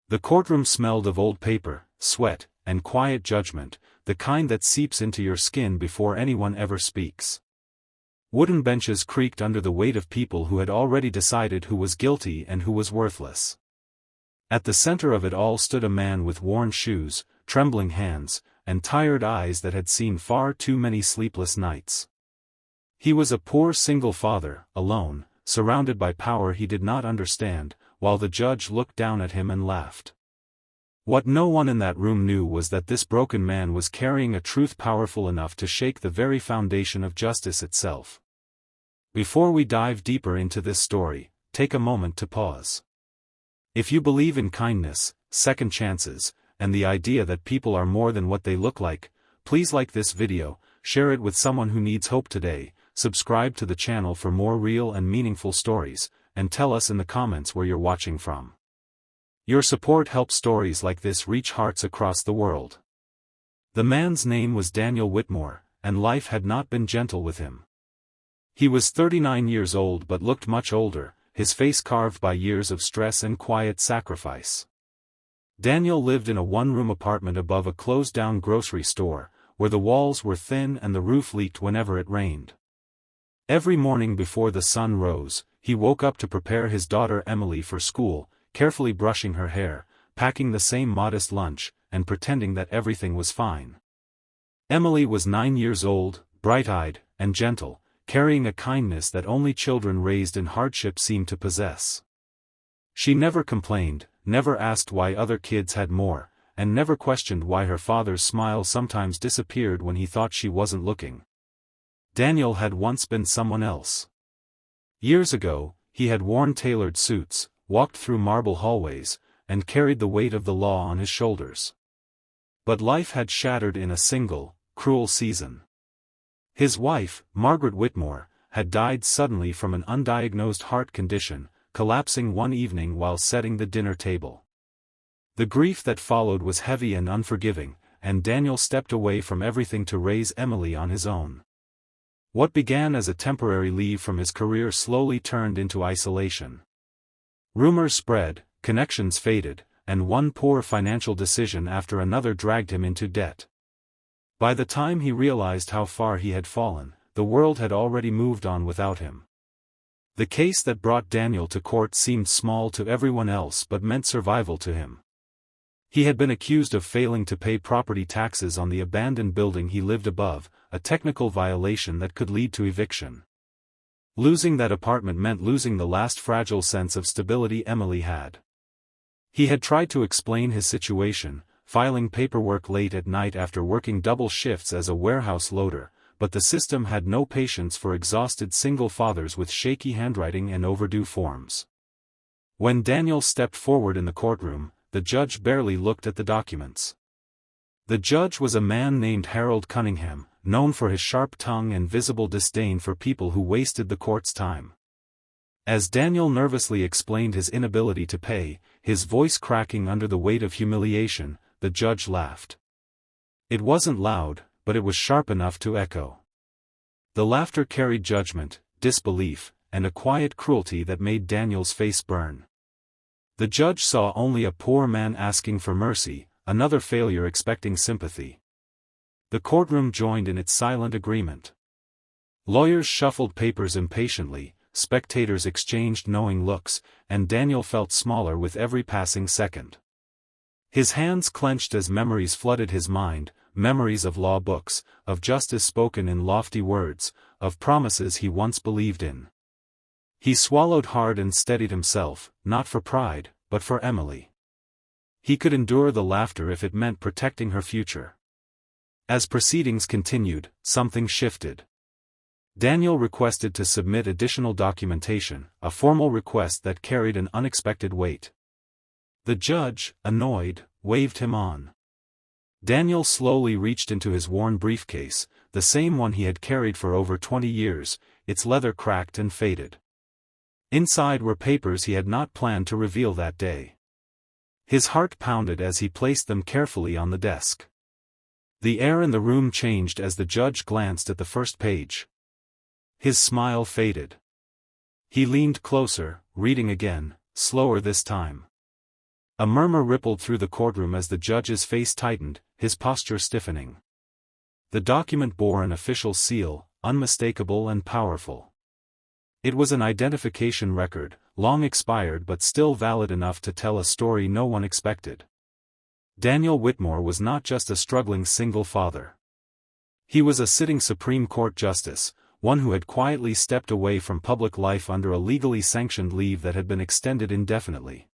The courtroom smelled of old paper, sweat, and quiet judgment, the kind that seeps into your skin before anyone ever speaks. Wooden benches creaked under the weight of people who had already decided who was guilty and who was worthless. At the center of it all stood a man with worn shoes, trembling hands, and tired eyes that had seen far too many sleepless nights. He was a poor single father, alone, surrounded by power he did not understand, while the judge looked down at him and laughed. What no one in that room knew was that this broken man was carrying a truth powerful enough to shake the very foundation of justice itself. Before we dive deeper into this story, take a moment to pause. If you believe in kindness, second chances, and the idea that people are more than what they look like, please like this video, share it with someone who needs hope today, subscribe to the channel for more real and meaningful stories, and tell us in the comments where you're watching from. Your support helps stories like this reach hearts across the world. The man's name was Daniel Whitmore, and life had not been gentle with him. He was 39 years old but looked much older, his face carved by years of stress and quiet sacrifice. Daniel lived in a one-room apartment above a closed-down grocery store, where the walls were thin and the roof leaked whenever it rained. Every morning before the sun rose, he woke up to prepare his daughter Emily for school, carefully brushing her hair, packing the same modest lunch, and pretending that everything was fine. Emily was 9 years old, bright-eyed, and gentle, carrying a kindness that only children raised in hardship seem to possess. She never complained, never asked why other kids had more, and never questioned why her father's smile sometimes disappeared when he thought she wasn't looking. Daniel had once been someone else. Years ago, he had worn tailored suits, walked through marble hallways, and carried the weight of the law on his shoulders. But life had shattered in a single, cruel season. His wife, Margaret Whitmore, had died suddenly from an undiagnosed heart condition, collapsing one evening while setting the dinner table. The grief that followed was heavy and unforgiving, and Daniel stepped away from everything to raise Emily on his own. What began as a temporary leave from his career slowly turned into isolation. Rumors spread, connections faded, and one poor financial decision after another dragged him into debt. By the time he realized how far he had fallen, the world had already moved on without him. The case that brought Daniel to court seemed small to everyone else but meant survival to him. He had been accused of failing to pay property taxes on the abandoned building he lived above, a technical violation that could lead to eviction. Losing that apartment meant losing the last fragile sense of stability Emily had. He had tried to explain his situation, filing paperwork late at night after working double shifts as a warehouse loader, but the system had no patience for exhausted single fathers with shaky handwriting and overdue forms. When Daniel stepped forward in the courtroom, the judge barely looked at the documents. The judge was a man named Harold Cunningham, known for his sharp tongue and visible disdain for people who wasted the court's time. As Daniel nervously explained his inability to pay, his voice cracking under the weight of humiliation, the judge laughed. It wasn't loud, but it was sharp enough to echo. The laughter carried judgment, disbelief, and a quiet cruelty that made Daniel's face burn. The judge saw only a poor man asking for mercy, another failure expecting sympathy. The courtroom joined in its silent agreement. Lawyers shuffled papers impatiently, spectators exchanged knowing looks, and Daniel felt smaller with every passing second. His hands clenched as memories flooded his mind, memories of law books, of justice spoken in lofty words, of promises he once believed in. He swallowed hard and steadied himself, not for pride, but for Emily. He could endure the laughter if it meant protecting her future. As proceedings continued, something shifted. Daniel requested to submit additional documentation, a formal request that carried an unexpected weight. The judge, annoyed, waved him on. Daniel slowly reached into his worn briefcase, the same one he had carried for over 20 years, its leather cracked and faded. Inside were papers he had not planned to reveal that day. His heart pounded as he placed them carefully on the desk. The air in the room changed as the judge glanced at the first page. His smile faded. He leaned closer, reading again, slower this time. A murmur rippled through the courtroom as the judge's face tightened, his posture stiffening. The document bore an official seal, unmistakable and powerful. It was an identification record, long expired but still valid enough to tell a story no one expected. Daniel Whitmore was not just a struggling single father. He was a sitting Supreme Court justice, one who had quietly stepped away from public life under a legally sanctioned leave that had been extended indefinitely.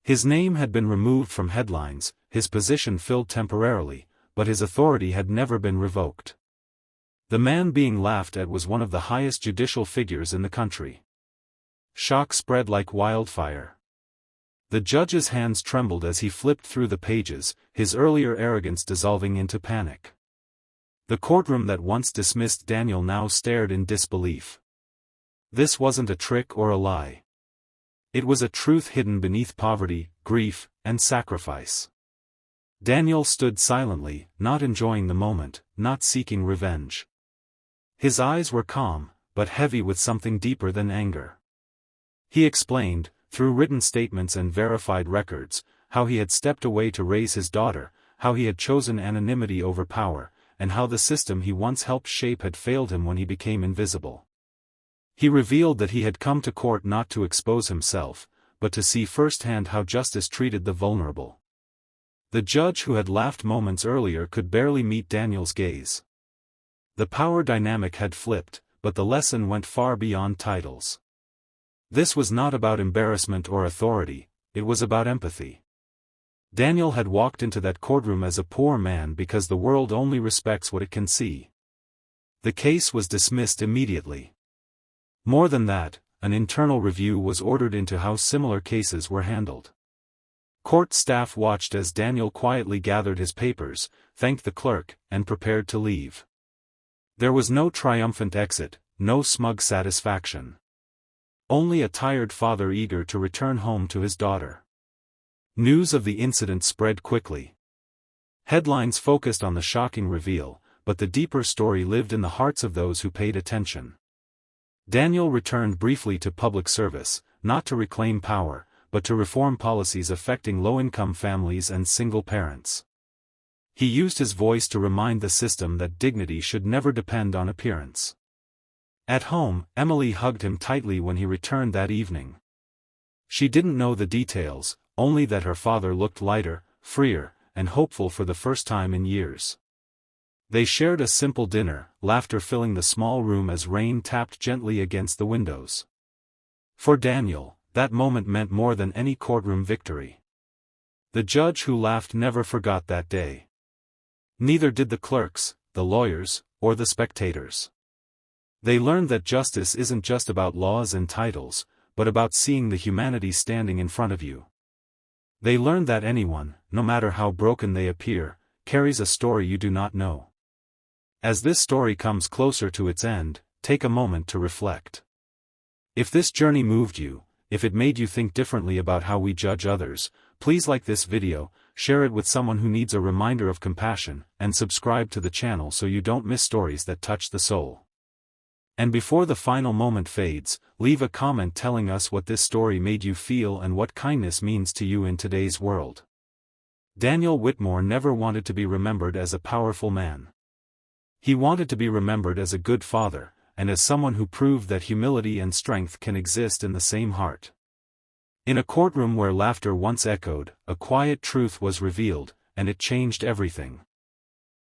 His name had been removed from headlines, his position filled temporarily, but his authority had never been revoked. The man being laughed at was one of the highest judicial figures in the country. Shock spread like wildfire. The judge's hands trembled as he flipped through the pages, his earlier arrogance dissolving into panic. The courtroom that once dismissed Daniel now stared in disbelief. This wasn't a trick or a lie. It was a truth hidden beneath poverty, grief, and sacrifice. Daniel stood silently, not enjoying the moment, not seeking revenge. His eyes were calm, but heavy with something deeper than anger. He explained, through written statements and verified records, how he had stepped away to raise his daughter, how he had chosen anonymity over power, and how the system he once helped shape had failed him when he became invisible. He revealed that he had come to court not to expose himself, but to see firsthand how justice treated the vulnerable. The judge who had laughed moments earlier could barely meet Daniel's gaze. The power dynamic had flipped, but the lesson went far beyond titles. This was not about embarrassment or authority, it was about empathy. Daniel had walked into that courtroom as a poor man because the world only respects what it can see. The case was dismissed immediately. More than that, an internal review was ordered into how similar cases were handled. Court staff watched as Daniel quietly gathered his papers, thanked the clerk, and prepared to leave. There was no triumphant exit, no smug satisfaction. Only a tired father eager to return home to his daughter. News of the incident spread quickly. Headlines focused on the shocking reveal, but the deeper story lived in the hearts of those who paid attention. Daniel returned briefly to public service, not to reclaim power, but to reform policies affecting low-income families and single parents. He used his voice to remind the system that dignity should never depend on appearance. At home, Emily hugged him tightly when he returned that evening. She didn't know the details, only that her father looked lighter, freer, and hopeful for the first time in years. They shared a simple dinner, laughter filling the small room as rain tapped gently against the windows. For Daniel, that moment meant more than any courtroom victory. The judge who laughed never forgot that day. Neither did the clerks, the lawyers, or the spectators. They learned that justice isn't just about laws and titles, but about seeing the humanity standing in front of you. They learned that anyone, no matter how broken they appear, carries a story you do not know. As this story comes closer to its end, take a moment to reflect. If this journey moved you, if it made you think differently about how we judge others, please like this video, share it with someone who needs a reminder of compassion, and subscribe to the channel so you don't miss stories that touch the soul. And before the final moment fades, leave a comment telling us what this story made you feel and what kindness means to you in today's world. Daniel Whitmore never wanted to be remembered as a powerful man. He wanted to be remembered as a good father, and as someone who proved that humility and strength can exist in the same heart. In a courtroom where laughter once echoed, a quiet truth was revealed, and it changed everything.